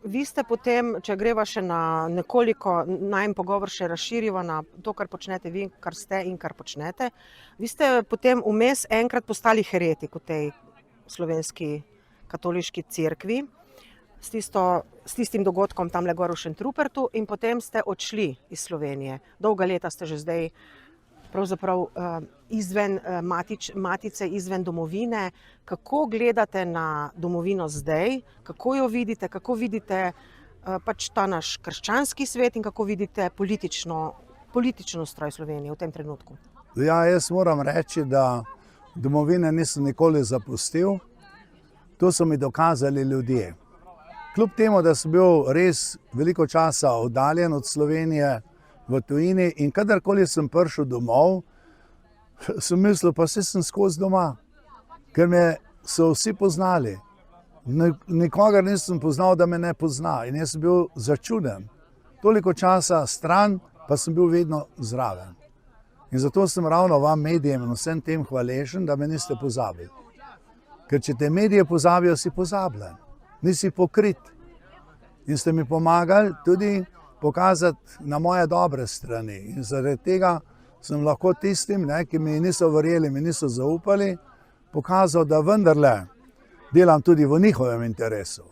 vi ste potem, če greva še na nekoliko, najin pogovor še razširiva na to, kar počnete vi, kar ste in kar počnete, vi ste potem vmes enkrat postali heretik v tej slovenski katoliški cerkvi s tistim dogodkom tamle gor v Šentrupertu in potem ste odšli iz Slovenije. Dolga leta ste že zdaj pravzaprav izven matice, izven domovine. Kako gledate na domovino zdaj? Kako jo vidite? Kako vidite pač ta naš krščanski svet in kako vidite politično ustroj Slovenije v tem trenutku? Ja, jaz moram reči, da domovine nisem nikoli zapustil. To so mi dokazali ljudje. Kljub temu, da sem bil res veliko časa oddaljen od Slovenije v tujini in kadarkoli sem prišel domov, sem mislil, pa saj sem skozi doma, ker me so vsi poznali. Nikogar nisem poznal, da me ne pozna in jaz sem bil začuden. Toliko časa stran, pa sem bil vedno zraven. In zato sem ravno vam, medijem in vsem tem hvaležen, da me niste pozabili. Ker če te medije pozabijo, si pozabljen, nisi pokrit. In ste mi pomagali tudi pokazati na moje dobre strani. In zaradi tega sem lahko tistim, ki mi niso verjeli, mi niso zaupali, pokazal, da vendarle delam tudi v njihovem interesu.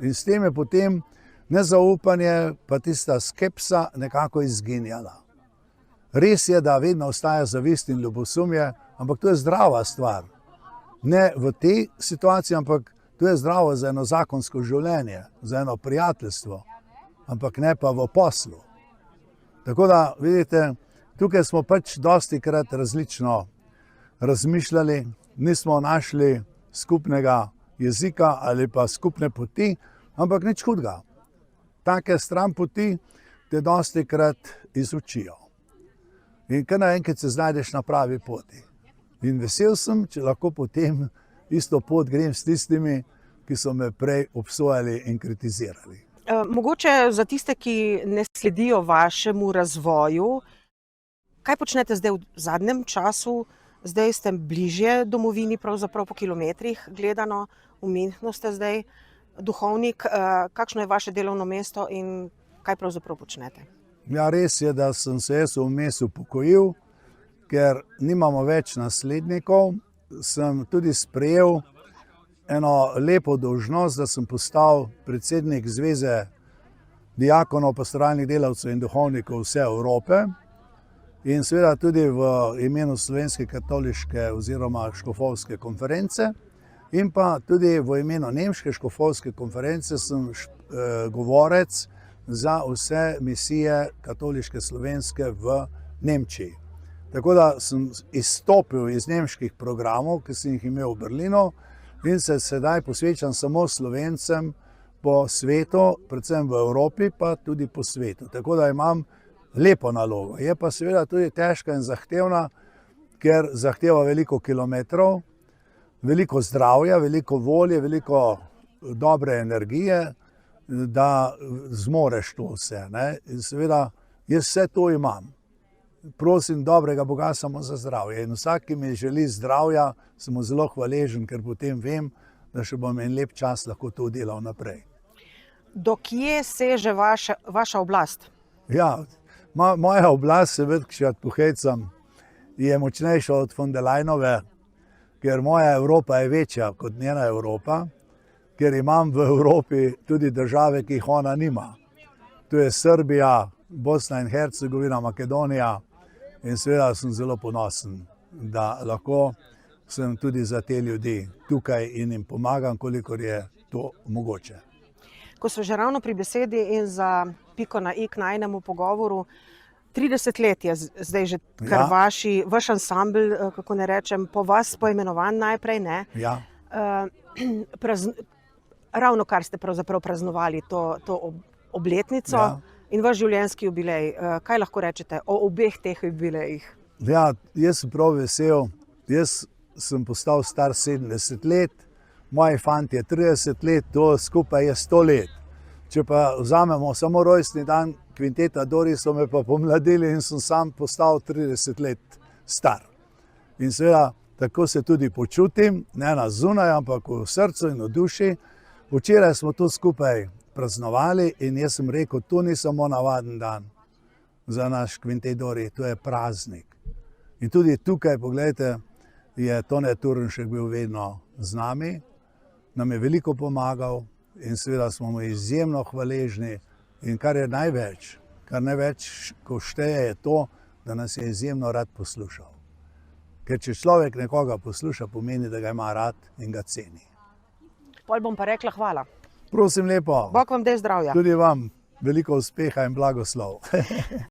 In s tem je potem nezaupanje, pa tista skepsa nekako izginjala. Res je, da vedno ostaja zavist in ljubosumje, ampak to je zdrava stvar. Ne v tej situaciji, ampak to je zdravo za eno zakonsko življenje, za eno prijateljstvo, ampak ne pa v poslu. Tako da, vidite, tukaj smo pač dostikrat različno razmišljali, nismo našli skupnega jezika ali pa skupne poti, ampak nič hudega. Take stran poti te dostikrat izučijo. In kar naenkrat se znajdeš na pravi poti. In vesel sem, če lahko potem isto pot grem s tistimi, ki so me prej obsojali in kritizirali. Mogoče za tiste, ki ne sledijo vašemu razvoju, kaj počnete zdaj v zadnjem času? Zdaj ste bližje domovini, pravzaprav po kilometrih gledano, v Münchnu ste zdaj duhovnik. Kakšno je vaše delovno mesto in kaj pravzaprav počnete? Ja, res je, da sem se jaz vmes upokojil, ker nimamo več naslednikov. Sem tudi sprejel eno lepo dolžnost, da sem postal predsednik Zveze diakonov, pastoralnih delavcev in duhovnikov vse Evrope in seveda tudi v imenu Slovenske katoliške oziroma škofovske konference in pa tudi v imenu Nemške škofovske konference sem govorec za vse misije katoliške slovenske v Nemčiji. Tako da sem izstopil iz nemških programov, ki sem jih imel v Berlinu in se sedaj posvečam samo Slovencem po svetu, predvsem v Evropi, pa tudi po svetu. Tako da imam lepo nalogo. Je pa seveda tudi težka in zahtevna, ker zahteva veliko kilometrov, veliko zdravja, veliko volje, veliko dobre energije, da zmoreš to vse. In seveda jaz vse to imam. Prosim dobrega Boga samo za zdravje. In vsak, ki mi želi zdravja, sem mu zelo hvaležen, ker potem vem, da še bom en lep čas lahko to delal naprej. Do kje seže vaša oblast? Ja, moja oblast, seveda, če pohecam, je močnejša od von der Leyenove, ker moja Evropa je večja kot njena Evropa, ker imam v Evropi tudi države, ki jih ona nima. To je Srbija, Bosna in Hercegovina, Makedonija. In seveda sem zelo ponosen, da lahko sem tudi za te ljudi tukaj in jim pomagam, kolikor je to mogoče. Ko smo že ravno pri besedi in za piko na i k najinemu pogovoru, 30 let je zdaj že kar vaš ansambl, kako ne rečem, po vas poimenovan najprej, ne? Ja. Ravno kar ste pravzaprav praznovali to obletnico. Ja. In vaš življenjski jubilej, kaj lahko rečete o obeh teh jubilejih? Ja, jaz sem prav vesel. Jaz sem postal star 70 let, moji fantje 30 let, to skupaj je 100 let. Če pa vzamemo samo rojstni dan kvinteta Dori, so me pa pomladili in sem sam postal 30 let star. In seveda, tako se tudi počutim, ne na zunaj, ampak v srcu in v duši. Včeraj smo tu skupaj praznovali in jaz sem rekel, to ni samo navaden dan za naš Kvintedori, to je praznik. In tudi tukaj, pogledajte, je Tone Turnšek bil vedno z nami, nam je veliko pomagal in seveda smo mu izjemno hvaležni. In kar je največ, ko šteje, je to, da nas je izjemno rad poslušal. Ker če človek nekoga posluša, pomeni, da ga ima rad in ga ceni. Pol bom pa rekla hvala. Prosim lepo, Bog vam daj zdravja. tudi vam veliko uspeha in blagoslov.